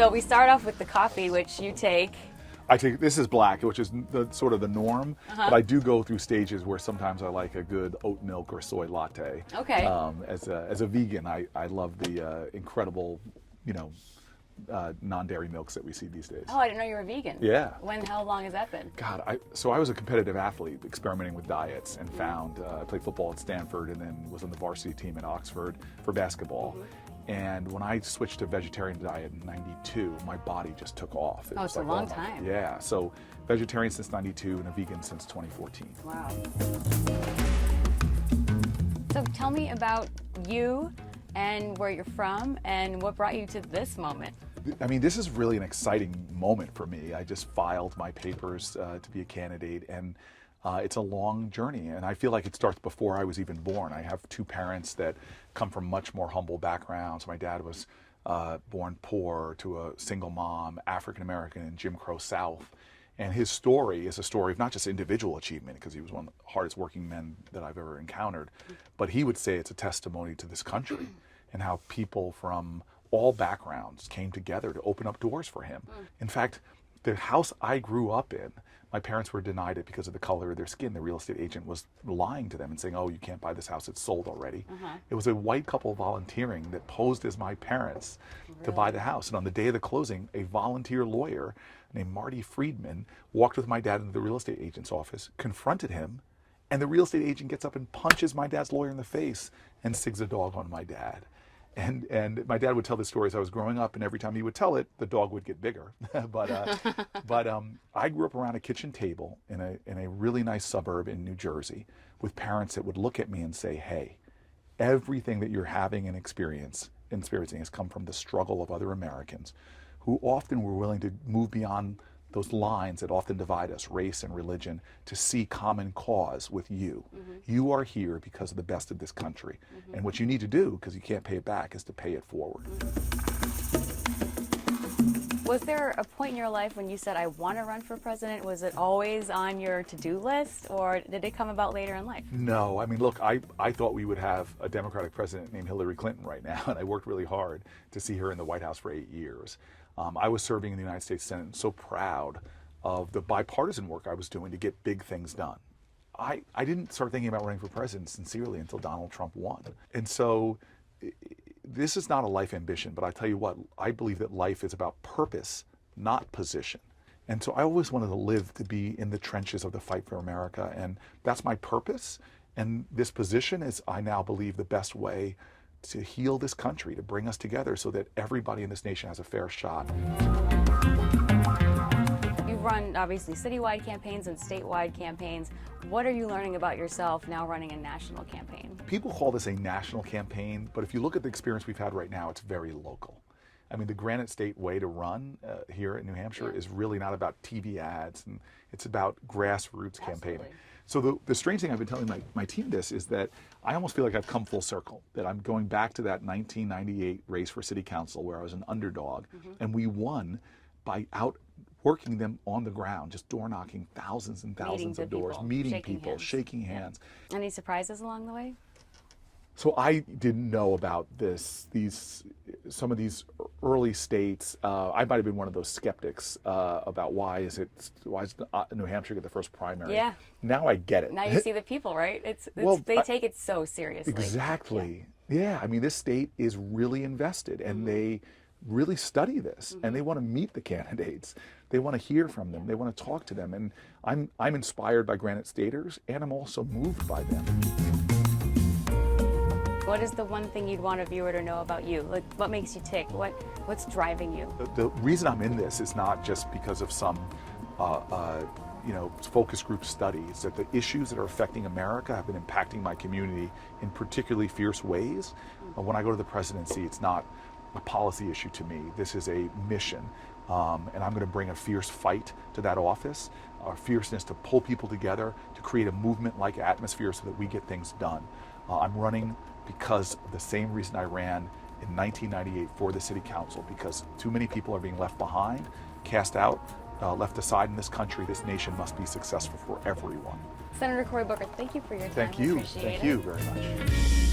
So we start off with the coffee, which you take. This is black, which is sort of the norm, but I do go through stages where sometimes I like a good oat milk or soy latte. Okay. As a vegan, I love the incredible, non-dairy milks that we see these days. Oh, I didn't know you were vegan. Yeah. How long has that been? God, I was a competitive athlete experimenting with diets and found, I played football at Stanford and then was on the varsity team at Oxford for basketball. And when I switched to vegetarian diet in 92, my body just took off. It's a long time. Yeah, so vegetarian since 92 and a vegan since 2014. Wow. So tell me about you and where you're from and what brought you to this moment. I mean, this is really an exciting moment for me. I just filed my papers to be a candidate, and it's a long journey, and I feel like it starts before I was even born. I have two parents that come from much more humble backgrounds. My dad was born poor to a single mom, African American in Jim Crow South. And his story is a story of not just individual achievement, because he was one of the hardest working men that I've ever encountered, but he would say it's a testimony to this country and how people from all backgrounds came together to open up doors for him. In fact, the house I grew up in, my parents were denied it because of the color of their skin. The real estate agent was lying to them and saying, oh, you can't buy this house, it's sold already. It was a white couple volunteering that posed as my parents to buy the house. And on the day of the closing, a volunteer lawyer named Marty Friedman walked with my dad into the real estate agent's office, confronted him, and the real estate agent gets up and punches my dad's lawyer in the face and sigs a dog on my dad. And my dad would tell this story as I was growing up, and every time he would tell it, the dog would get bigger. but I grew up around a kitchen table in a really nice suburb in New Jersey with parents that would look at me and say, hey, everything that you're having and experiencing has come from the struggle of other Americans who often were willing to move beyond those lines that often divide us, race and religion, to see common cause with you. You are here because of the best of this country. And what you need to do, because you can't pay it back, is to pay it forward. Was there a point in your life when you said, I want to run for president? Was it always on your to-do list, or did it come about later in life? No, I mean, look, I thought we would have a Democratic president named Hillary Clinton right now, and I worked really hard to see her in the White House for 8 years. I was serving in the United States Senate and so proud of the bipartisan work I was doing to get big things done. I didn't start thinking about running for president sincerely until Donald Trump won. And so this is not a life ambition, but I tell you what, I believe that life is about purpose, not position. And so I always wanted to live to be in the trenches of the fight for America, and that's my purpose. And this position is, I now believe, the best way to heal this country, to bring us together so that everybody in this nation has a fair shot. You've run, obviously, citywide campaigns and statewide campaigns. What are you learning about yourself now running a national campaign? People call this a national campaign, but if you look at the experience we've had right now, it's very local. I mean, the Granite State way to run here in New Hampshire is really not about TV ads, and it's about grassroots campaigning. So the strange thing I've been telling my team this is that I almost feel like I've come full circle, that I'm going back to that 1998 race for city council where I was an underdog, and we won by outworking them on the ground, just door knocking thousands and thousands of doors, meeting people, shaking hands. Any surprises along the way? So I didn't know about some of these early states. I might have been one of those skeptics about why is New Hampshire get the first primary? Yeah. Now I get it. Now you see the people, right? They take it so seriously. Exactly. Yeah. I mean, this state is really invested, and they really study this, and they want to meet the candidates. They want to hear from them. They want to talk to them, and I'm inspired by Granite Staters, and I'm also moved by them. What is the one thing you'd want a viewer to know about you? Like, what makes you tick? What's driving you? The reason I'm in this is not just because of some focus group studies, that the issues that are affecting America have been impacting my community in particularly fierce ways. When I go to the presidency, it's not a policy issue to me. This is a mission. And I'm going to bring a fierce fight to that office, a fierceness to pull people together, to create a movement-like atmosphere so that we get things done. I'm running because of the same reason I ran in 1998 for the city council, because too many people are being left behind, cast out, left aside in this country. This nation must be successful for everyone. Senator Cory Booker, thank you for your time. Thank you. Thank you very much.